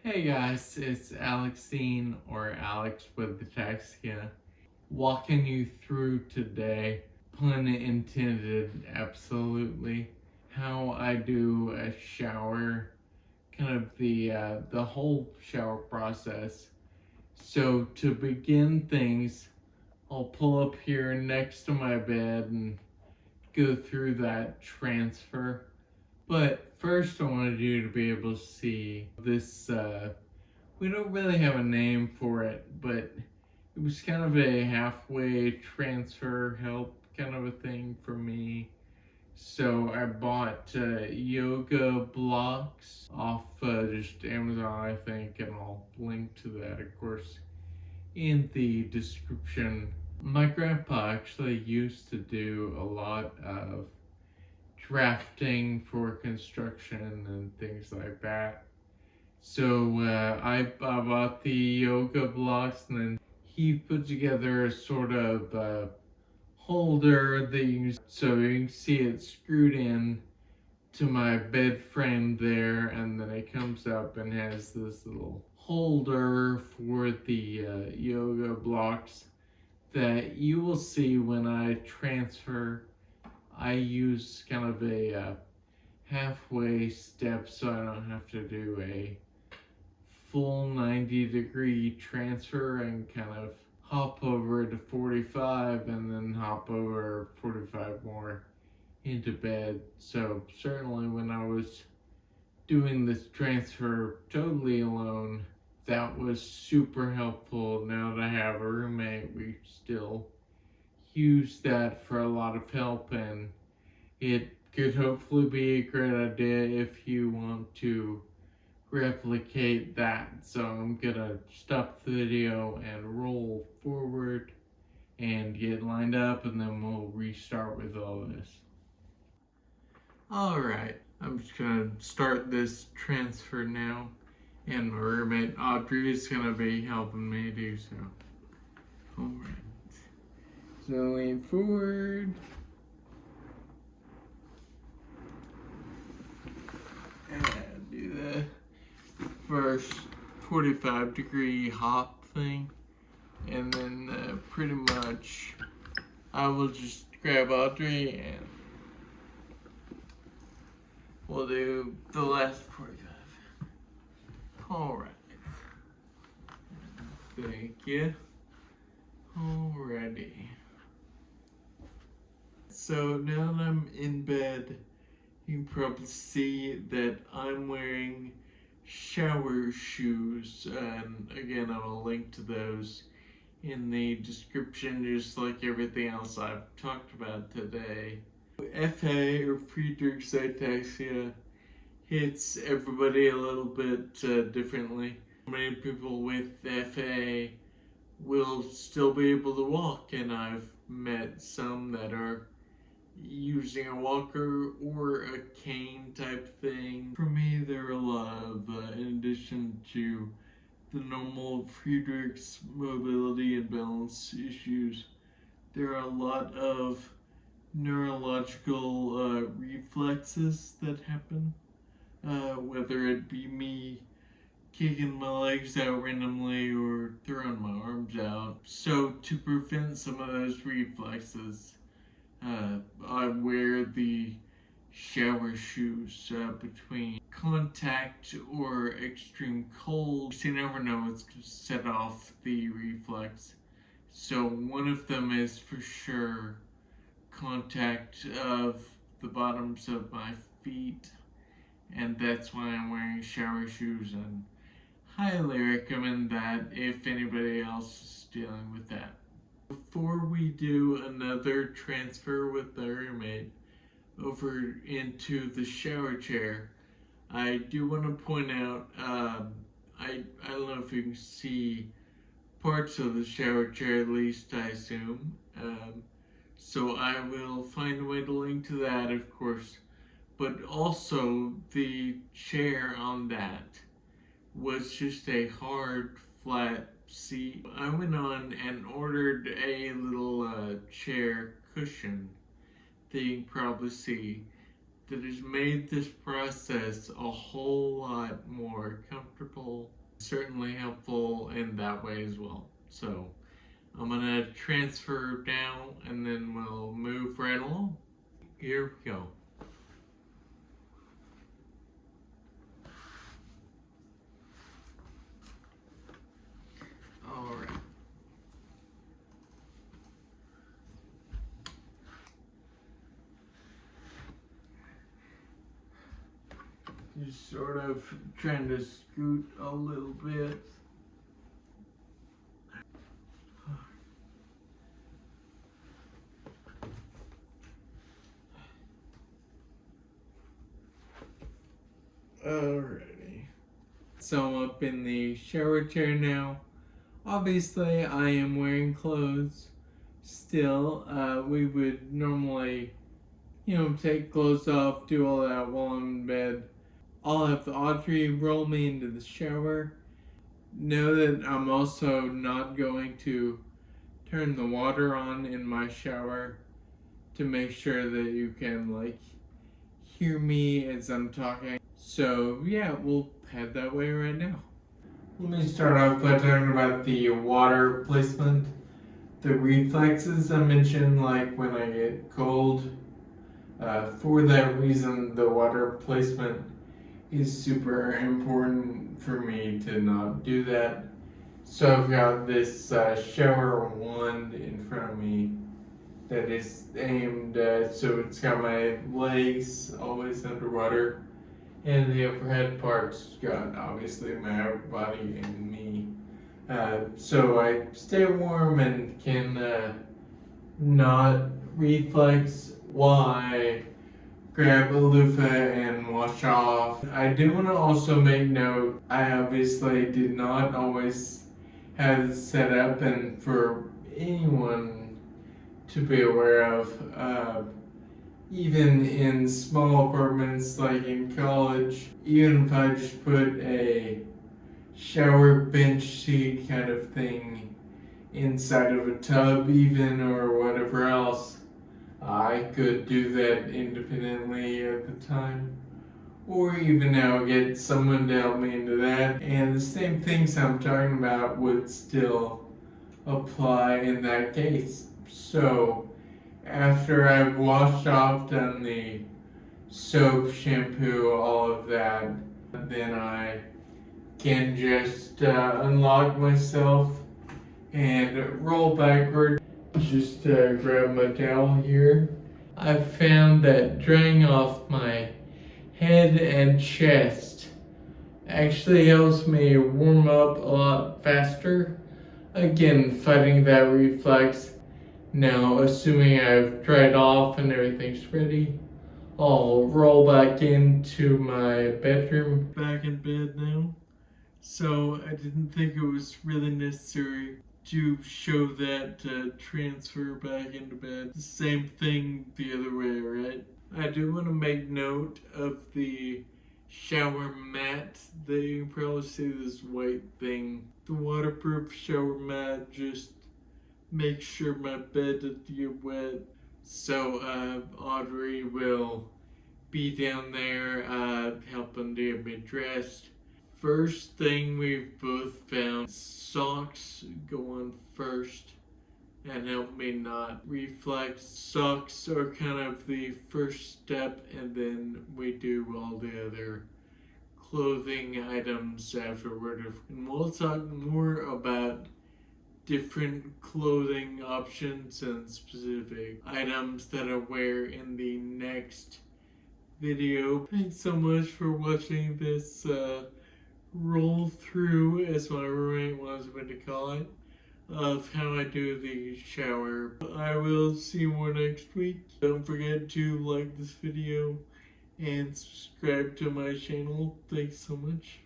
Hey guys, it's Alexine or Alex with Ataxia, walking you through today, pun intended, absolutely, how I do a shower, kind of the whole shower process. So to begin things, I'll pull up here next to my bed and go through that transfer. But first, I wanted you to be able to see this. We don't really have a name for it, but it was kind of a halfway transfer help kind of a thing for me. So I bought yoga blocks off just Amazon, I think, and I'll link to that, of course, in the description. My grandpa actually used to do a lot of drafting for construction and things like that. So I bought the yoga blocks, and then he put together a sort of holder that so you can see it screwed in to my bed frame there, and then it comes up and has this little holder for the yoga blocks that you will see when I transfer. I use kind of a halfway step so I don't have to do a full 90-degree transfer and kind of hop over to 45 and then hop over 45 more into bed. So certainly when I was doing this transfer totally alone, that was super helpful. Now that I have a roommate, we still use that for a lot of help, and it could hopefully be a great idea if you want to replicate that. So I'm gonna stop the video and roll forward and get lined up, and then we'll restart with all this. Alright, I'm just gonna start this transfer now, and my roommate Audrey is gonna be helping me do so. Alright, so lean forward. And do the first 45-degree hop thing, and then pretty much I will just grab Audrey and we'll do the last 45. Alright. Thank you. Alrighty. So now that I'm in bed, you can probably see that I'm wearing shower shoes, and again I will link to those in the description, just like everything else I've talked about today. FA, or Friedreich's ataxia, hits everybody a little bit differently. Many people with FA will still be able to walk, and I've met some that are using a walker or a cane type thing. For me, there are a lot of, in addition to the normal Friedreich's mobility and balance issues, there are a lot of neurological reflexes that happen, whether it be me kicking my legs out randomly or throwing my arms out. So to prevent some of those reflexes, I wear the shower shoes between contact or extreme cold. You never know what's going to set off the reflex. So one of them is for sure contact of the bottoms of my feet, and that's why I'm wearing shower shoes, and highly recommend that if anybody else is dealing with that. Before we do another transfer with the roommate over into the shower chair, I do want to point out, I don't know if you can see parts of the shower chair, at least I assume. So I will find a way to link to that, of course, but also the chair on that was just a hard, flat seat. I went on and ordered a little chair cushion that you can probably see that has made this process a whole lot more comfortable, certainly helpful in that way as well. So I'm gonna transfer down and then we'll move right along. Here we go. Alright. Just sort of trying to scoot a little bit. Alrighty. So I'm up in the shower chair now. Obviously, I am wearing clothes. Still, we would normally, take clothes off, do all that while I'm in bed. I'll have Audrey roll me into the shower. Know that I'm also not going to turn the water on in my shower to make sure that you can, hear me as I'm talking. So, yeah, we'll head that way right now. Let me start off by talking about the water placement. The reflexes I mentioned, like when I get cold. For that reason, the water placement is super important for me to not do that. So I've got this shower wand in front of me that is aimed, so it's got my legs always underwater. And the overhead part's got obviously my body and me. So I stay warm and can not reflex while I grab a loofah and wash off. I do want to also make note, I obviously did not always have this set up, and for anyone to be aware of, even in small apartments like in college, even if I just put a shower bench seat kind of thing inside of a tub even or whatever else, I could do that independently at the time. Or even now get someone to help me into that. And the same things I'm talking about would still apply in that case. So after I've washed off, done the soap, shampoo, all of that, then I can just unlock myself and roll backward. Just grab my towel here. I've found that drying off my head and chest actually helps me warm up a lot faster. Again, fighting that reflex. Now, assuming I've dried off and everything's ready, I'll roll back into my bedroom. Back in bed now. So I didn't think it was really necessary to show that transfer back into bed. The same thing the other way, right? I do want to make note of the shower mat. You can probably see this white thing. The waterproof shower mat just make sure my bed doesn't get wet. So Audrey will be down there helping to get me dressed. First thing we've both found, socks go on first and help me not reflex. Socks are kind of the first step, and then we do all the other clothing items afterward. And we'll talk more about different clothing options and specific items that I wear in the next video. Thanks so much for watching this roll through, as my roommate wants me to call it, of how I do the shower. I will see you more next week. Don't forget to like this video and subscribe to my channel. Thanks so much.